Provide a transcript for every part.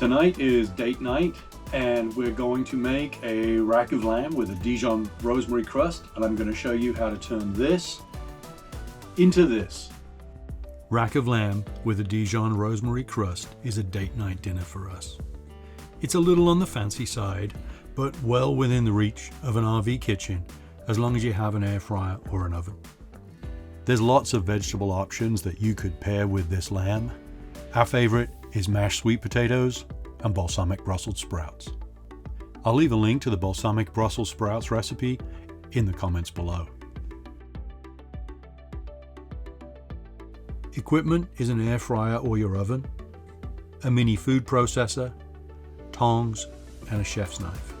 Tonight is date night, and we're going to make a rack of lamb with a Dijon rosemary crust, and I'm going to show you how to turn this into this. Rack of lamb with a Dijon rosemary crust is a date night dinner for us. It's a little on the fancy side, but well within the reach of an RV kitchen as long as you have an air fryer or an oven. There's lots of vegetable options that you could pair with this lamb. Our favorite is mashed sweet potatoes and balsamic Brussel sprouts. I'll leave a link to the balsamic Brussel sprouts recipe in the comments below. Equipment is an air fryer or your oven, a mini food processor, tongs, and a chef's knife.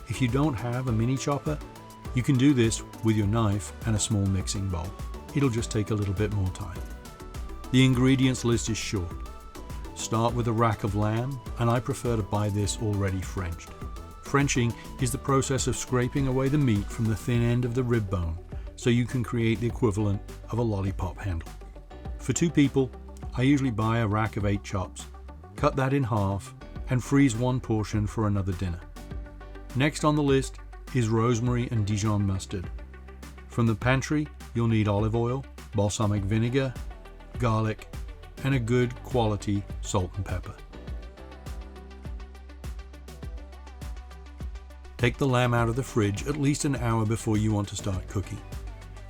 If you don't have a mini chopper, you can do this with your knife and a small mixing bowl. It'll just take a little bit more time. The ingredients list is short. Start with a rack of lamb, and I prefer to buy this already Frenched. Frenching is the process of scraping away the meat from the thin end of the rib bone so you can create the equivalent of a lollipop handle. For 2 people, I usually buy a rack of 8 chops, cut that in half, and freeze 1 portion for another dinner. Next on the list is rosemary and Dijon mustard. From the pantry, you'll need olive oil, balsamic vinegar, garlic, and a good quality salt and pepper. Take the lamb out of the fridge at least an hour before you want to start cooking.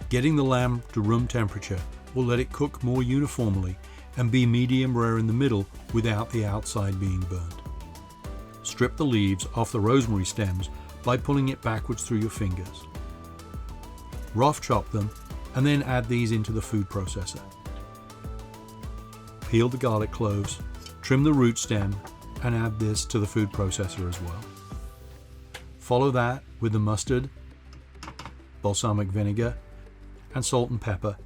Getting the lamb to room temperature will let it cook more uniformly and be medium rare in the middle without the outside being burnt. Strip the leaves off the rosemary stems by pulling it backwards through your fingers. Rough chop them and then add these into the food processor. Peel the garlic cloves, trim the root stem, and add this to the food processor as well. Follow that with the mustard, balsamic vinegar, and salt and pepper,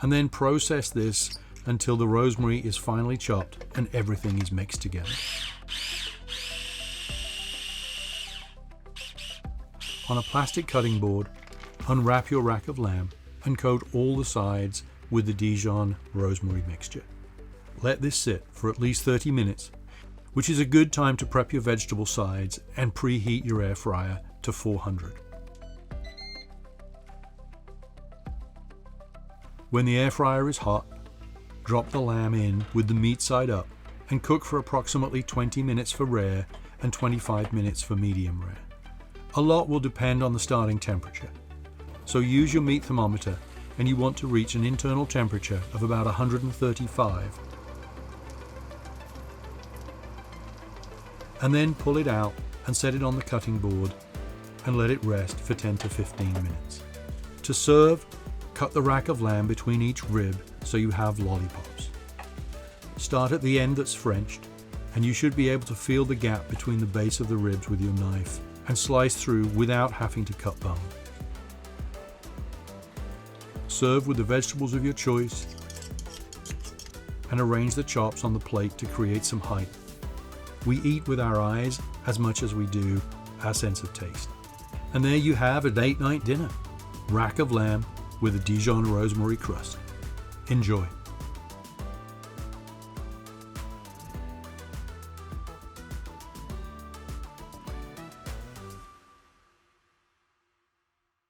and then process this until the rosemary is finely chopped and everything is mixed together. On a plastic cutting board, unwrap your rack of lamb and coat all the sides with the Dijon rosemary mixture. Let this sit for at least 30 minutes, which is a good time to prep your vegetable sides and preheat your air fryer to 400. When the air fryer is hot, drop the lamb in with the meat side up and cook for approximately 20 minutes for rare and 25 minutes for medium rare. A lot will depend on the starting temperature, so use your meat thermometer and you want to reach an internal temperature of about 135. And then pull it out and set it on the cutting board and let it rest for 10 to 15 minutes. To serve, cut the rack of lamb between each rib so you have lollipops. Start at the end that's Frenched, and you should be able to feel the gap between the base of the ribs with your knife and slice through without having to cut bone. Serve with the vegetables of your choice and arrange the chops on the plate to create some height. We eat with our eyes as much as we do our sense of taste. And there you have a date night dinner. Rack of lamb with a Dijon rosemary crust. Enjoy.